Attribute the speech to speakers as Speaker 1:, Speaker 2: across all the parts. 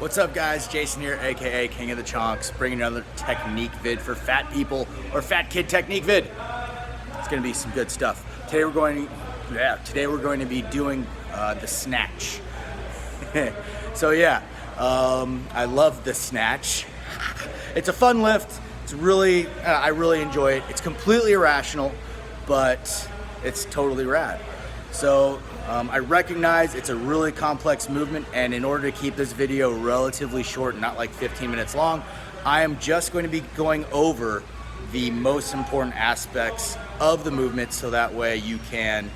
Speaker 1: What's up, guys? Jason here, aka King of the Chonks, bringing another technique vid for fat people, or Fat Kid Technique Vid. It's gonna be some good stuff. Today we're going to be doing the snatch. So yeah, I love the snatch. It's a fun lift. It's really, I really enjoy it. It's completely irrational, but it's totally rad. So I recognize it's a really complex movement, and in order to keep this video relatively short, not like 15 minutes long, I am just going to be going over the most important aspects of the movement so that way you can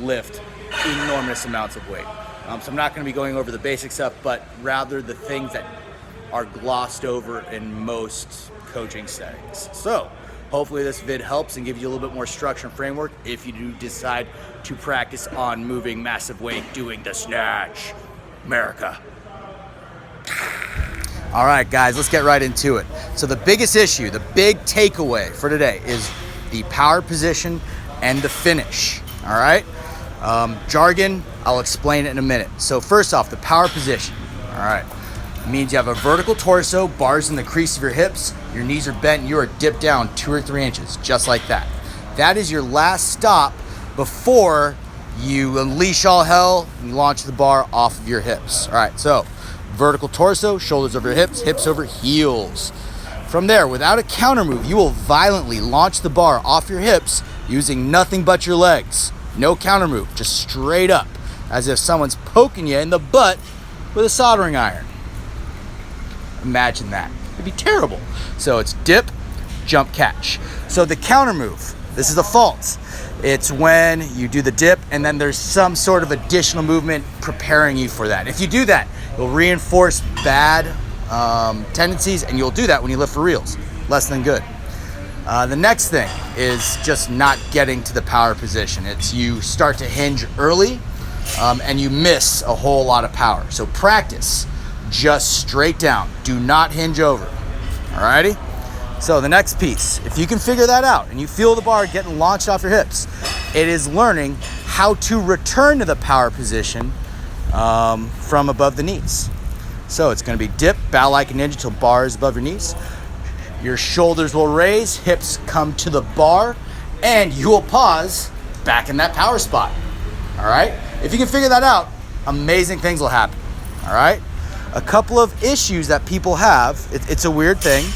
Speaker 1: lift enormous amounts of weight. So I'm not going to be going over the basic stuff, but rather the things that are glossed over in most coaching settings. So hopefully this vid helps and gives you a little bit more structure and framework if you do decide to practice on moving massive weight doing the snatch. America. All right, guys, let's get right into it. So the biggest issue, the big takeaway for today is the power position and the finish. All right, jargon, I'll explain it in a minute. So first off, the power position. All right, it means you have a vertical torso, bars in the crease of your hips, your knees are bent, and you are dipped down 2 or 3 inches, just like that. That is your last stop before you unleash all hell and launch the bar off of your hips. All right, so vertical torso, shoulders over hips, hips over heels. From there, without a counter move, you will violently launch the bar off your hips using nothing but your legs. No counter move, just straight up, as if someone's poking you in the butt with a soldering iron. Imagine that. It'd be terrible. So it's dip, jump, catch. So the counter move, this is the fault. It's when you do the dip and then there's some sort of additional movement preparing you for that. If you do that, you'll reinforce bad tendencies, and you'll do that when you lift for reals. Less than good. The next thing is just not getting to the power position. It's you start to hinge early and you miss a whole lot of power. So practice just straight down. Do not hinge over. Alrighty? So the next piece, if you can figure that out and you feel the bar getting launched off your hips, it is learning how to return to the power position from above the knees. So it's going to be dip, bow like a ninja till bar is above your knees. Your shoulders will raise, hips come to the bar, and you will pause back in that power spot. All right? If you can figure that out, amazing things will happen. All right? A couple of issues that people have, it's a weird thing.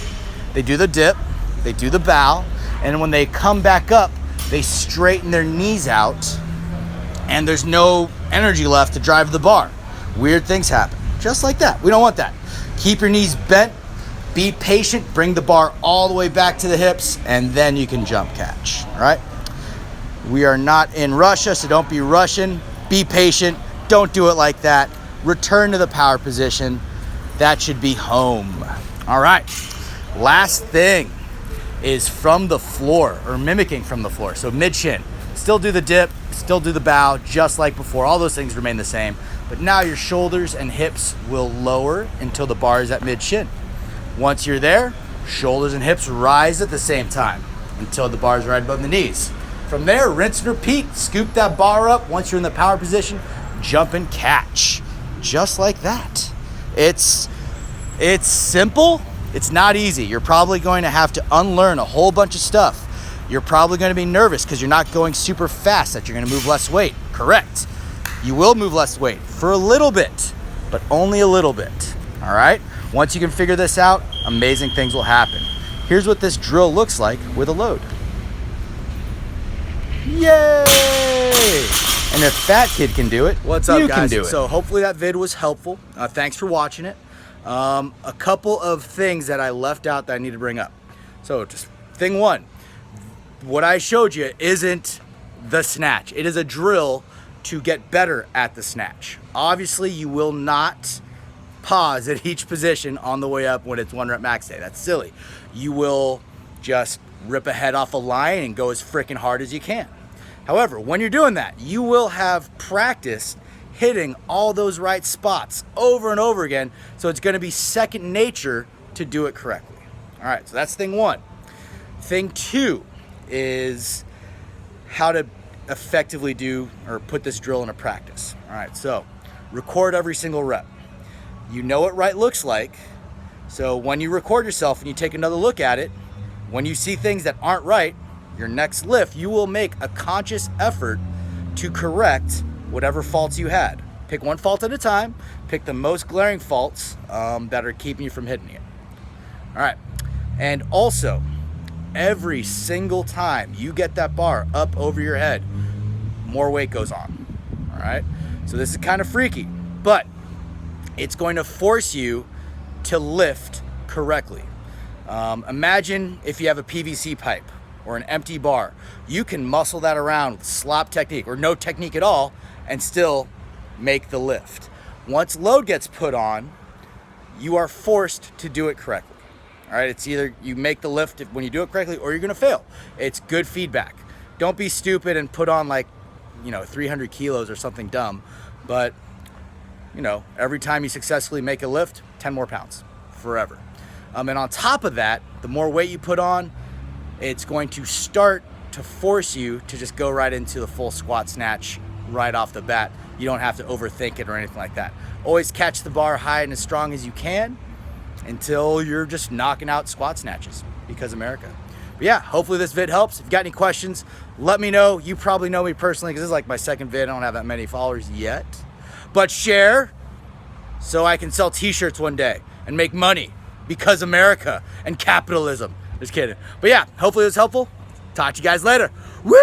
Speaker 1: They do the dip, they do the bow, and when they come back up, they straighten their knees out, and there's no energy left to drive the bar. Weird things happen. Just like that. We don't want that. Keep your knees bent, be patient, bring the bar all the way back to the hips, and then you can jump catch. All right? We are not in Russia, so don't be rushing. Be patient. Don't do it like that. Return to the power position. That should be home. All right. Last thing is from the floor, or mimicking from the floor. So mid-shin. Still do the dip, still do the bow, just like before. All those things remain the same. But now your shoulders and hips will lower until the bar is at mid-shin. Once you're there, shoulders and hips rise at the same time until the bar is right above the knees. From there, rinse and repeat. Scoop that bar up. Once you're in the power position, jump and catch. Just like that. It's simple. It's not easy. You're probably going to have to unlearn a whole bunch of stuff. You're probably going to be nervous because you're not going super fast, that you're going to move less weight. Correct. You will move less weight for a little bit, but only a little bit. All right? Once you can figure this out, amazing things will happen. Here's what this drill looks like with a load. Yay! And if Fat Kid can do it,
Speaker 2: what's up,
Speaker 1: you
Speaker 2: guys?
Speaker 1: Can do it.
Speaker 2: So hopefully that vid was helpful. Thanks for watching it.
Speaker 1: A couple of things that I left out that I need to bring up. So just thing one, what I showed you isn't the snatch. It is a drill to get better at the snatch. Obviously, you will not pause at each position on the way up when it's 1 rep max day. That's silly. You will just rip a head off a line and go as freaking hard as you can. However, when you're doing that, you will have practiced hitting all those right spots over and over again, so it's going to be second nature to do it correctly. All right, so that's thing one. Thing two is how to effectively do or put this drill into practice. All right, so record every single rep. You know what right looks like. So when you record yourself and you take another look at it, when you see things that aren't right, your next lift, you will make a conscious effort to correct whatever faults you had. Pick one fault at a time. Pick the most glaring faults that are keeping you from hitting it. All right. And also, every single time you get that bar up over your head, more weight goes on. All right. So this is kind of freaky, but it's going to force you to lift correctly. Imagine if you have a PVC pipe or an empty bar. You can muscle that around with slop technique or no technique at all and still make the lift. Once load gets put on, you are forced to do it correctly. All right, it's either you make the lift when you do it correctly or you're gonna fail. It's good feedback. Don't be stupid and put on 300 kilos or something dumb, but every time you successfully make a lift, 10 more pounds forever. And on top of that, the more weight you put on, it's going to start to force you to just go right into the full squat snatch right off the bat. You don't have to overthink it or anything like that. Always catch the bar high and as strong as you can until you're just knocking out squat snatches, because America. But yeah, hopefully this vid helps. If you got any questions, let me know. You probably know me personally because this is like my second vid. I don't have that many followers yet. But share so I can sell t-shirts one day and make money, because America and capitalism. Just kidding. But yeah, hopefully it was helpful. Talk to you guys later. Woo!